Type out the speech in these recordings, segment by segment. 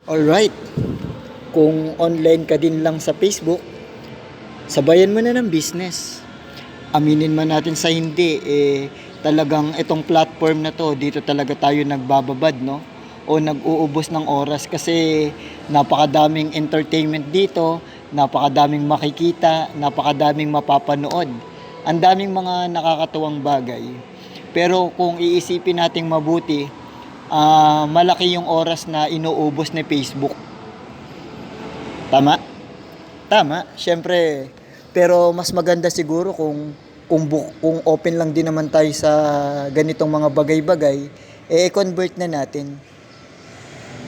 Alright, kung online ka din lang sa Facebook, sabayan mo na ng business. Aminin man natin sa hindi, talagang itong platform na to, dito talaga tayo nagbababad, no? O nag-uubos ng oras kasi napakadaming entertainment dito, napakadaming makikita, napakadaming mapapanood. Ang daming mga nakakatuwang bagay. Pero kung iisipin nating mabuti, malaki yung oras na inuubos ni Facebook. Tama? Tama, syempre. Pero mas maganda siguro kung open lang din naman tayo sa ganitong mga bagay-bagay, i-convert na natin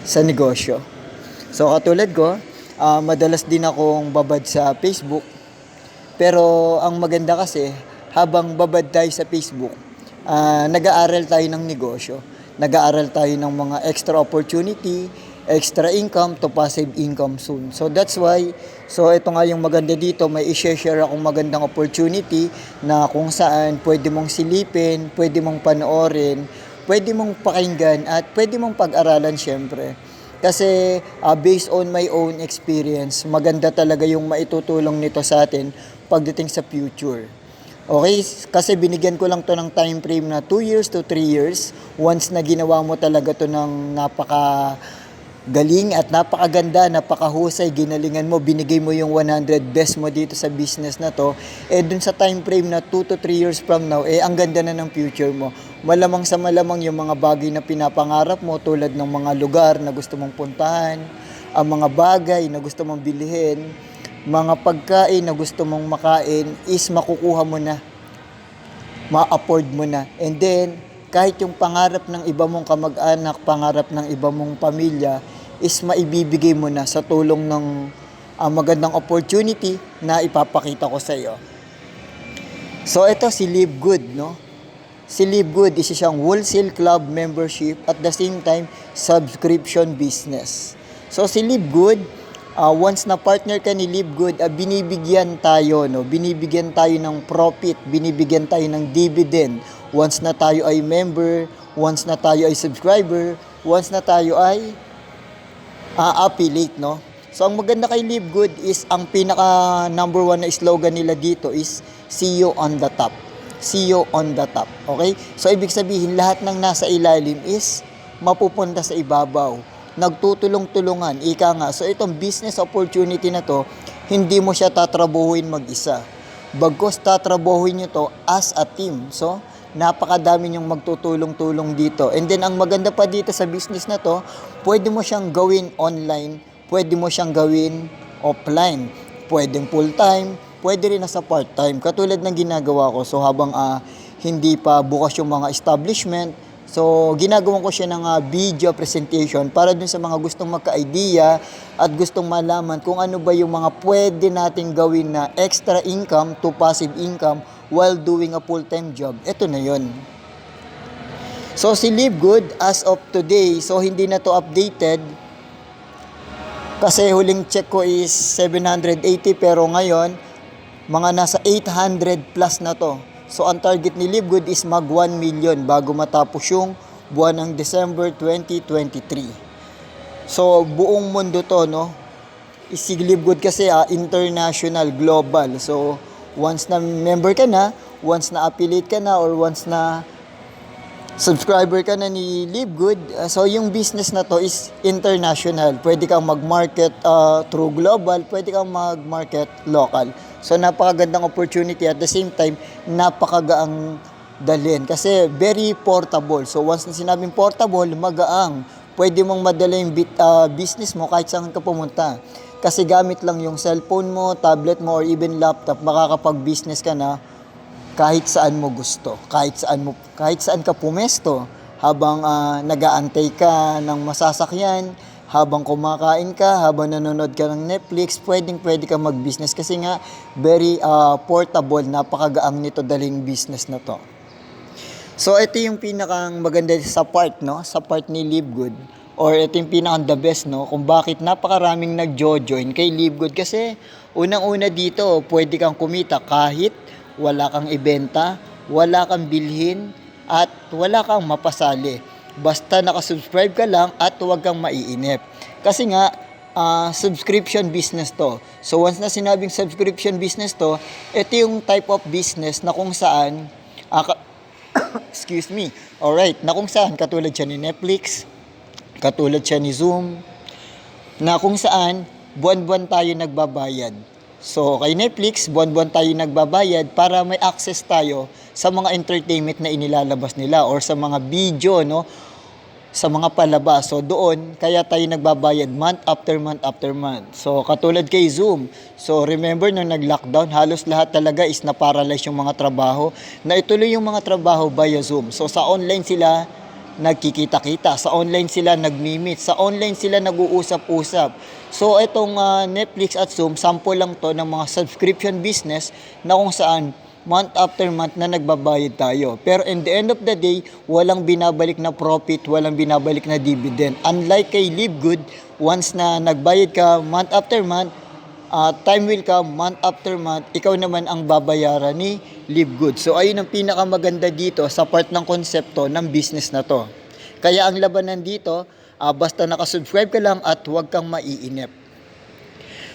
sa negosyo. So katulad ko, madalas din akong babad sa Facebook. Pero ang maganda kasi, habang babad tayo sa Facebook, nag-aaral tayo ng negosyo. Nag-aaral tayo ng mga extra opportunity, extra income to passive income soon. So that's why, so ito nga yung maganda dito, may i-share akong magandang opportunity na kung saan pwede mong silipin, pwede mong panoorin, pwede mong pakinggan at pwede mong pag-aralan syempre. Kasi based on my own experience, maganda talaga yung maitutulong nito sa atin pagdating sa future. Okay, kasi binigyan ko lang to ng time frame na 2 years to 3 years. Once na ginawa mo talaga to ng napaka galing at napakaganda, napakahusay, ginalingan mo, binigay mo yung 100 best mo dito sa business na to, dun sa time frame na 2 to 3 years from now, ang ganda na ng future mo. Malamang sa malamang yung mga bagay na pinapangarap mo tulad ng mga lugar na gusto mong puntahan, ang mga bagay na gusto mong bilhin, mga pagkain na gusto mong makain is makukuha mo na, ma-afford mo na. And then, kahit yung pangarap ng iba mong kamag-anak, pangarap ng iba mong pamilya, is maibibigay mo na sa tulong ng magandang opportunity na ipapakita ko sa iyo. So, ito si Live Good, no? Si Live Good, isa siyang wholesale club membership at the same time, subscription business. So, si Live Good, once na partner ka ni Live Good, binibigyan tayo, no? Binibigyan tayo ng profit, binibigyan tayo ng dividend. Once na tayo ay member, once na tayo ay subscriber, once na tayo ay affiliate, no? So, ang maganda kay Live Good is, ang pinaka number 1 na slogan nila dito is, see you on the top. See you on the top. Okay? So, ibig sabihin, lahat ng nasa ilalim is mapupunta sa ibabaw. Nagtutulong-tulungan. Ika nga. So, itong business opportunity na to, hindi mo siya tatrabuhin mag-isa. Bagkus tatrabuhin nyo to as a team. So, napakadami nyong magtutulong-tulong dito. And then, ang maganda pa dito sa business na to, pwede mo siyang gawin online, pwede mo siyang gawin offline. Pwedeng full-time, pwede rin nasa part-time. Katulad ng ginagawa ko. So, habang hindi pa bukas yung mga establishment, so, ginagawa ko siya ng video presentation para dun sa mga gustong magka-idea at gustong malaman kung ano ba yung mga pwede nating gawin na extra income to passive income while doing a full-time job. Ito na yun. So, si Live Good, as of today, so hindi na to updated kasi huling check ko is 780 pero ngayon, mga nasa 800 plus na to. So, ang target ni Live Good is mag 1 million bago matapos yung buwan ng December 2023. So, buong mundo to, no? Si Live Good kasi international, global. So, once na member ka na, once na affiliate ka na, or once na subscriber ka na ni Live Good, so yung business na to is international. Pwede kang mag-market through global, pwede kang mag-market local. So, napakagandang opportunity at the same time, napakagaang dalhin. Kasi very portable. So, once na sinabing portable, magaang. Pwede mong madala yung business mo kahit saan ka pumunta. Kasi gamit lang yung cellphone mo, tablet mo, or even laptop, makakapag-business ka na kahit saan mo gusto. Kahit saan ka pumesto habang nag-aantay ka ng masasakyan, habang kumakain ka, habang nanonood ka ng Netflix, pwede ka mag-business kasi nga very portable, napakagaang nito daling business na to. So, ito yung pinakang maganda sa part, no? Sa part ni Live Good. Or ito yung pinakang the best, no? Kung bakit napakaraming nag-join kay Live Good. Kasi unang-una dito, pwede kang kumita kahit wala kang ibenta, wala kang bilhin, at wala kang mapasali. Basta nakasubscribe ka lang at huwag kang maiinip. Kasi nga, subscription business to. So once na sinabing subscription business to, ito yung type of business na kung saan, excuse me, alright, na kung saan katulad siya ni Netflix, katulad siya ni Zoom, na kung saan buwan-buwan tayo nagbabayad. So, kay Netflix, buwan-buwan tayo nagbabayad para may access tayo sa mga entertainment na inilalabas nila or sa mga video, no? Sa mga palabas. So, doon, kaya tayo nagbabayad month after month after month. So, katulad kay Zoom. So, remember, nung nag-lockdown, halos lahat talaga is na-paralyze yung mga trabaho. Na ituloy yung mga trabaho via Zoom. So, sa online sila nagkikita-kita. Sa online sila nagmi-meet. Sa online sila nag-uusap-usap. So, itong Netflix at Zoom, sample lang to ng mga subscription business na kung saan month after month na nagbabayad tayo. Pero in the end of the day, walang binabalik na profit, walang binabalik na dividend. Unlike kay Livegood, once na nagbayad ka month after month, time will come, month after month, ikaw naman ang babayaran ni Livegood. So, ayun ang pinakamaganda dito sa part ng konsepto ng business na to. Kaya ang labanan dito, basta nakasubscribe ka lang at huwag kang maiinip.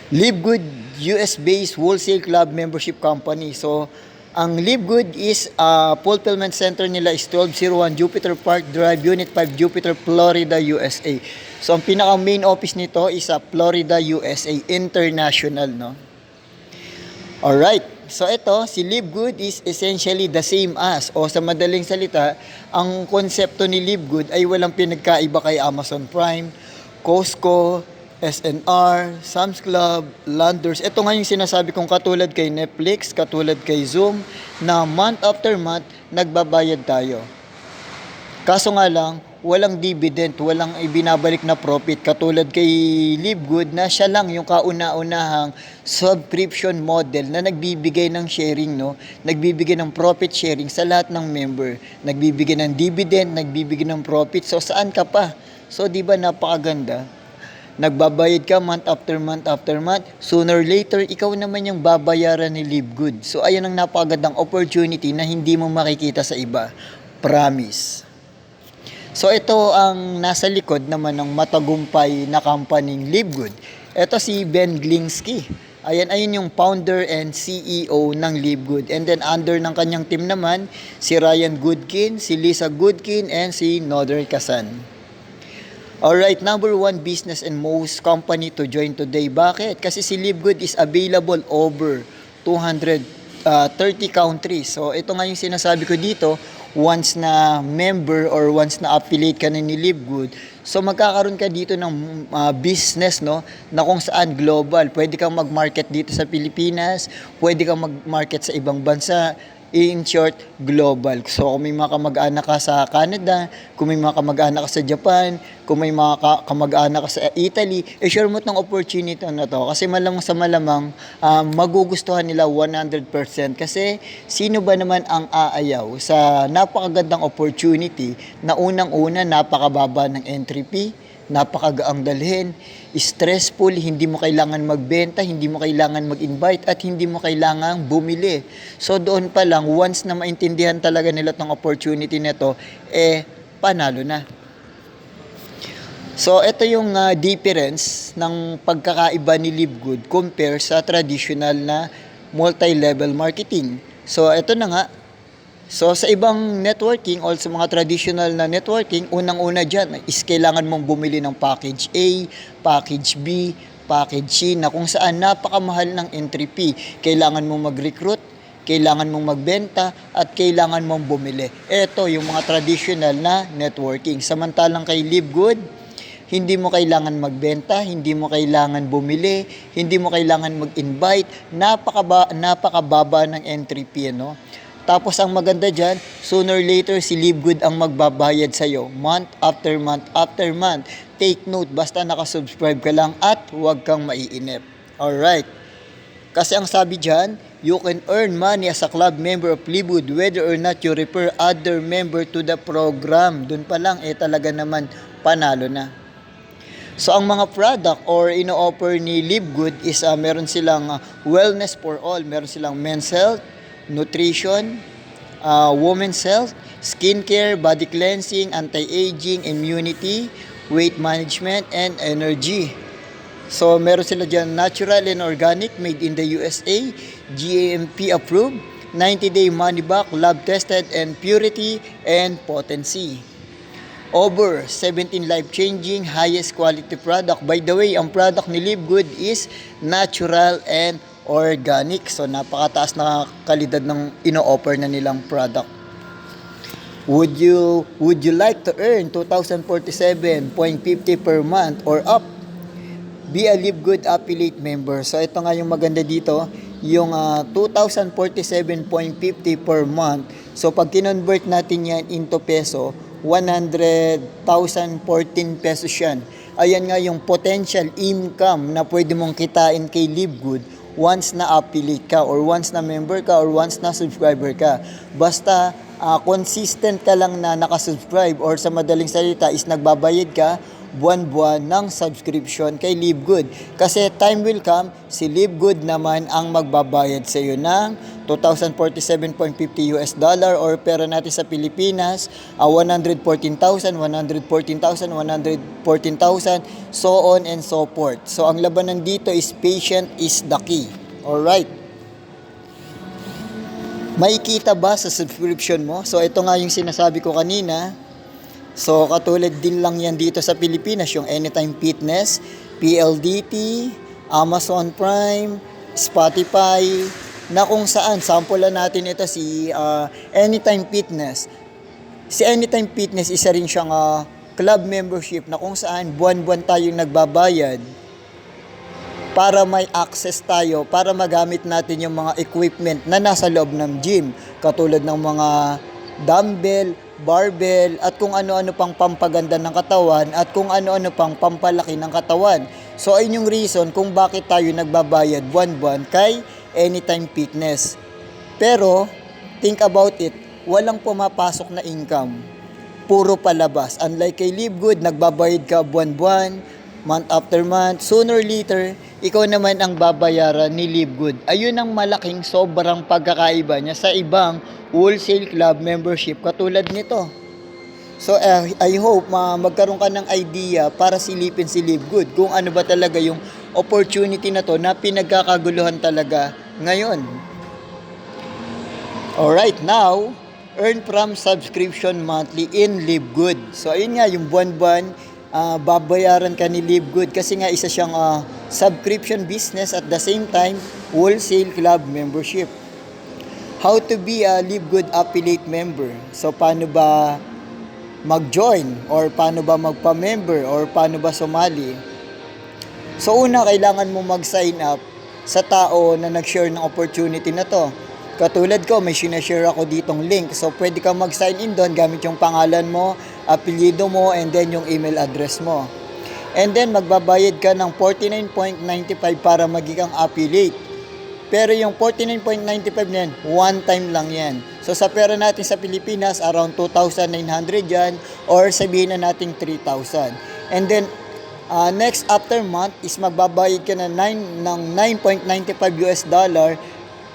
Livegood, US-based wholesale club membership company. So, ang Livegood is fulfillment center nila is 1201 Jupiter Park Drive, Unit 5, Jupiter, Florida, USA. So, ang pinaka main office nito is sa Florida, USA, International, no? Alright. So, ito, si Livegood is essentially the same as, o sa madaling salita, ang konsepto ni Livegood ay walang pinagkaiba kay Amazon Prime, Costco, SNR, Sam's Club, Landers. Ito nga yung sinasabi kong katulad kay Netflix, katulad kay Zoom, na month after month, nagbabayad tayo. Kaso nga lang, walang dividend, walang ibinabalik na profit. Katulad kay Livegood na siya lang yung kauna-unahang subscription model na nagbibigay ng sharing, no? Nagbibigay ng profit sharing sa lahat ng member. Nagbibigay ng dividend, nagbibigay ng profit. So, saan ka pa? So, di ba napakaganda? Nagbabayad ka month after month after month, sooner or later, ikaw naman yung babayaran ni Livegood. So, ayun ang napakagandang opportunity na hindi mo makikita sa iba. Promise. So, ito ang nasa likod naman ng matagumpay na company Livegood. Ito si Ben Glinsky. Ayun yung founder and CEO ng Livegood. And then, under ng kanyang team naman, si Ryan Goodkin, si Lisa Goodkin, and si Noder Kasan. Alright, number one business and most company to join today. Bakit? Kasi si Livegood is available over 230 countries. So, ito nga yung sinasabi ko dito, once na member or once na affiliate ka na ni Livegood, so magkakaroon ka dito ng business, no, na kung saan global. Pwede kang mag-market dito sa Pilipinas, pwede kang mag-market sa ibang bansa. In short, global. So, kung may mga kamag-anak ka sa Canada, kung may mga kamag-anak ka sa Japan, kung may mga kamag-anak ka sa Italy, share mo itong opportunity na to. Kasi malamang sa malamang, magugustuhan nila 100%. Kasi, sino ba naman ang aayaw sa napakagandang opportunity na unang-una, napakababa ng entry fee, napakagaang dalhin, stressful, hindi mo kailangan magbenta, hindi mo kailangan mag-invite, at hindi mo kailangan bumili. So doon pa lang, once na maintindihan talaga nila tong opportunity na to, panalo na. So ito yung difference ng pagkakaiba ni Livegood compare sa traditional na multi-level marketing. So ito na nga. So, sa ibang networking or sa mga traditional na networking, unang-una dyan is kailangan mong bumili ng package A, package B, package C, na kung saan napakamahal ng entry fee. Kailangan mong mag-recruit, kailangan mong magbenta, at kailangan mong bumili. Ito yung mga traditional na networking. Samantalang kay Livegood, hindi mo kailangan magbenta, hindi mo kailangan bumili, hindi mo kailangan mag-invite, napakababa ng entry fee, no? Tapos ang maganda dyan, sooner or later si Livegood ang magbabayad sa'yo month after month after month. Take note, basta nakasubscribe ka lang at huwag kang maiinip. Alright. Kasi ang sabi dyan, you can earn money as a club member of Livegood whether or not you refer other member to the program. Doon pa lang, talaga naman panalo na. So, ang mga product or ino-offer ni Livegood is meron silang wellness for all. Meron silang men's health, nutrition, women's health, skincare, body cleansing, anti-aging, immunity, weight management, and energy. So, meron sila dyan natural and organic, made in the USA, GAMP approved, 90-day money back, lab tested, and purity and potency. Over 17 life-changing, highest quality product. By the way, ang product ni Live Good is natural and organic. So, napakataas na kalidad ng ino-offer na nilang product. Would you like to earn 2,047.50 per month or up? Be a Live Good affiliate member. So ito nga yung maganda dito, yung 2,047.50 per month. So pag kinonvert natin yan into peso, 100,014 pesos yan. Ayan nga yung potential income na pwede mong kitain kay Live Good once na affiliate ka or once na member ka or once na subscriber ka. Basta consistent ka lang na nakasubscribe or sa madaling salita is nagbabayad ka buwan-buwan ng subscription kay Live Good. Kasi time will come, si Live Good naman ang magbabayad sa iyo ng 2,047.50 US dollar or pera natin sa Pilipinas, 114,000, 114,000, 114,000, so on and so forth. So ang labanan dito is patient is the key. Alright. Makikita ba sa subscription mo? So ito nga yung sinasabi ko kanina. So, katulad din lang yan dito sa Pilipinas, yung Anytime Fitness, PLDT, Amazon Prime, Spotify, na kung saan, sample natin ito si Anytime Fitness. Si Anytime Fitness, isa rin siyang club membership na kung saan buwan-buwan tayong nagbabayad para may access tayo, para magamit natin yung mga equipment na nasa loob ng gym, katulad ng mga dumbbell, barbell, at kung ano-ano pang pampaganda ng katawan at kung ano-ano pang pampalaki ng katawan. So, ayun yung reason kung bakit tayo nagbabayad buwan-buwan kay Anytime Fitness. Pero, think about it, walang pumapasok na income. Puro palabas. Unlike kay Live Good, nagbabayad ka buwan-buwan, month after month, sooner or later, ikaw naman ang babayaran ni Live Good. Ayun ang malaking sobrang pagkakaiba niya sa ibang wholesale club membership katulad nito. So I hope magkaroon ka ng idea para silipin si Live Good kung ano ba talaga yung opportunity na to na pinagkakaguluhan talaga ngayon. Alright, now, earn from subscription monthly in Live Good. So ayun nga, yung buwan-buwan, babayaran ka ni Live Good kasi nga isa siyang subscription business at the same time, wholesale club membership. How to be a Live Good affiliate member. So, paano ba mag-join? Or paano ba magpa-member? Or paano ba sumali? So, una, kailangan mo mag-sign up sa tao na nag-share ng opportunity na to. Katulad ko, may sinashare ako ditong link. So, pwede kang mag-sign in doon gamit yung pangalan mo, apelyido mo, and then yung email address mo. And then, magbabayad ka ng 49.95 para maging affiliate. Pero yung 49.95 na yan, one time lang yan. So sa pera natin sa Pilipinas, around 2,900 yan or sabihin na natin 3,000. And then, next after month is magbabayad ka ng 9.95 US dollar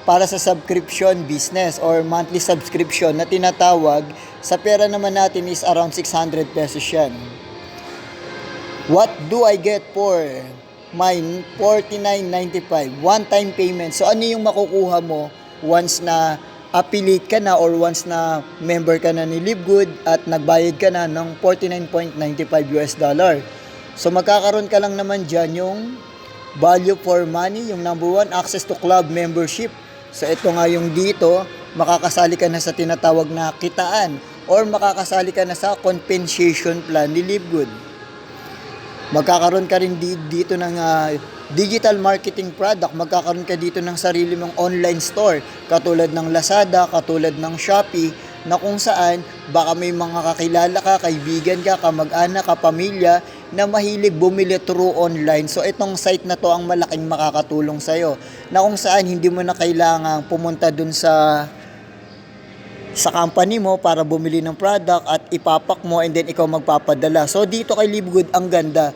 para sa subscription business or monthly subscription na tinatawag. Sa pera naman natin is around 600 pesos yan. What do I get for my 49.95 one-time payment? So ano yung makukuha mo once na affiliate ka na or once na member ka na ni Live Good at nagbayad ka na ng 49.95 US dollar. So magkakaroon ka lang naman dyan yung value for money, yung number one, access to club membership. So ito nga yung dito, makakasali ka na sa tinatawag na kitaan or makakasali ka na sa compensation plan ni Live Good. Magkakaroon ka rin dito ng digital marketing product. Magkakaroon ka dito ng sarili mong online store. Katulad ng Lazada, katulad ng Shopee, na kung saan baka may mga kakilala ka, kaibigan ka, kamag-anak, kapamilya na mahilig bumili through online. So itong site na to ang malaking makakatulong sa'yo. Na kung saan hindi mo na kailangang pumunta dun sa company mo para bumili ng product at ipapak mo and then ikaw magpapadala. So dito kay Live Good ang ganda.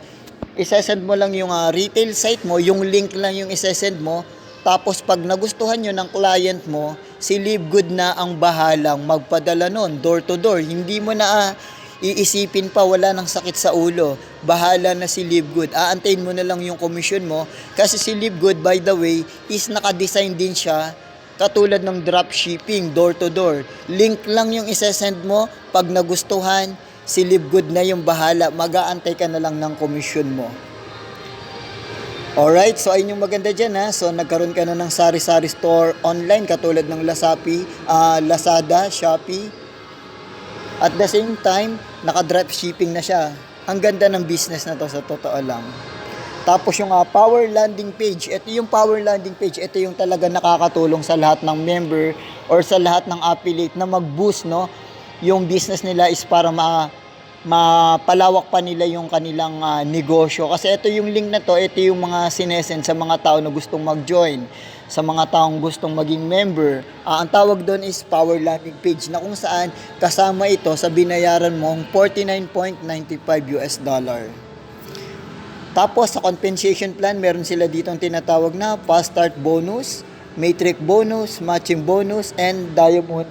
Isesend mo lang yung retail site mo, yung link lang yung isesend mo. Tapos pag nagustuhan nyo ng client mo, si Live Good na ang bahalang magpadala nun, door to door. Hindi mo na iisipin pa, wala nang sakit sa ulo. Bahala na si Live Good. Aantayin mo na lang yung commission mo. Kasi si Live Good, by the way, is nakadesign din siya katulad ng dropshipping, door to door. Link lang yung isesend mo. Pag nagustuhan, si Live Good na yung bahala. Mag-aantay ka na lang ng commission mo. Alright, so ayun yung maganda dyan ha. So nagkaroon ka na ng sari-sari store online katulad ng Lazada, Shopee. At the same time, naka-drop shipping na siya. Ang ganda ng business na to sa totoo lang. Tapos yung power landing page, ito yung power landing page, ito yung talaga nakakatulong sa lahat ng member or sa lahat ng affiliate na mag-boost, no? Yung business nila is para mapalawak pa nila yung kanilang negosyo. Kasi ito yung link na to, ito yung mga sinesend sa mga tao na gustong mag-join, sa mga taong gustong maging member. Ang tawag doon is power landing page na kung saan kasama ito sa binayaran mong $49.95. Tapos sa compensation plan, meron sila ditong tinatawag na fast start bonus, matrix bonus, matching bonus, and diamond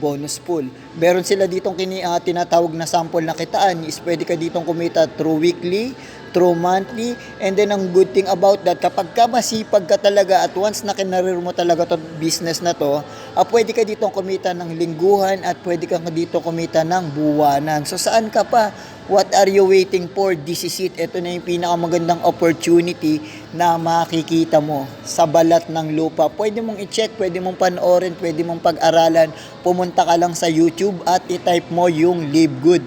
bonus pool. Meron sila ditong tinatawag na sample na kitaan. Is pwede ka ditong kumita through weekly, through monthly, and then ang good thing about that, kapag ka masipag ka talaga at once na kinarir mo talaga to business na to, pwede ka ditong kumita ng lingguhan at pwede ka dito kumita ng buwanan. So saan ka pa? What are you waiting for? This is it. Ito na yung pinakamagandang opportunity na makikita mo sa balat ng lupa. Pwede mong i-check, pwede mong panoorin, pwede mong pag-aralan. Pumunta ka lang sa YouTube at i-type mo yung Live Good.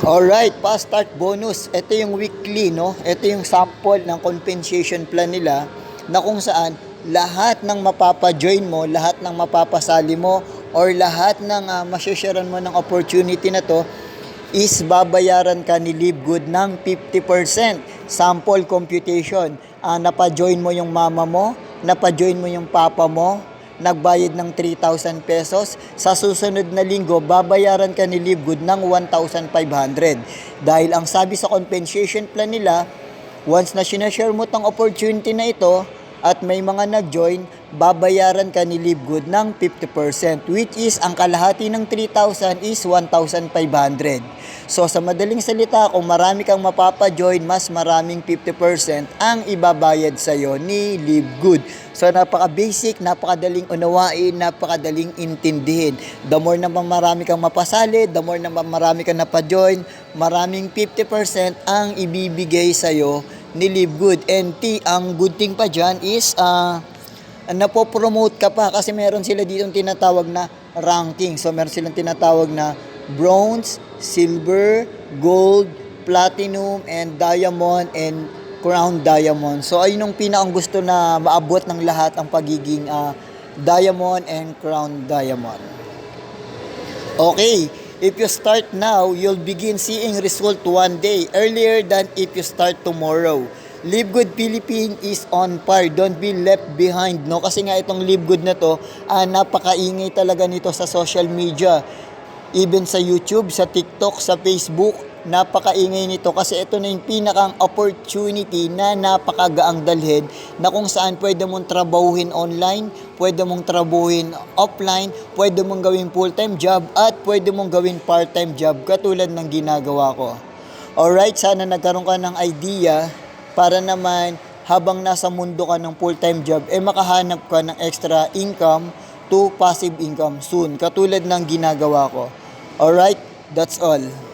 Alright, fast start bonus. Ito yung weekly, no? Ito yung sample ng compensation plan nila na kung saan lahat ng mapapa-join mo, lahat ng mapapasali mo, or lahat ng masasharean mo ng opportunity na to is babayaran ka ni Live Good ng 50%. Sample computation. Napa-join mo yung mama mo, napa-join mo yung papa mo, nagbayad ng 3,000 pesos. Sa susunod na linggo, babayaran ka ni Live Good ng 1,500. Dahil ang sabi sa compensation plan nila, once na sinashare mo tong opportunity na ito, at may mga nag-join, babayaran ka ni Live Good ng 50%, which is ang kalahati ng 3,000 is 1,500. So sa madaling salita, kung marami kang mapapa-join, mas maraming 50% ang ibabayad sa'yo ni Live Good. So napaka-basic, napakadaling unawain, napakadaling intindihin. The more na marami kang mapasali, the more na marami kang napa-join, maraming 50% ang ibibigay sa'yo ni Live Good. And ang good thing pa dyan is napopromote ka pa kasi meron sila ditong tinatawag na ranking. So meron silang tinatawag na bronze, silver, gold, platinum, and diamond, and crown diamond. So ayun yung pinakang gusto na maabot ng lahat, ang pagiging diamond and crown diamond. Okay, if you start now, you'll begin seeing result one day earlier than if you start tomorrow. Live Good Philippines is on par. Don't be left behind, no? Kasi nga itong Live Good na to, napakaingay talaga nito sa social media. Even sa YouTube, sa TikTok, sa Facebook, napakaingay nito kasi ito na yung pinakang opportunity na napakagaang dalhin na kung saan pwede mong trabahuhin online, pwede mong trabahuhin offline, pwede mong gawing full-time job at pwede mong gawing part-time job katulad ng ginagawa ko. Alright, sana nagkaroon ka ng idea para naman habang nasa mundo ka ng full-time job, makahanap ka ng extra income to passive income soon katulad ng ginagawa ko. Alright, that's all.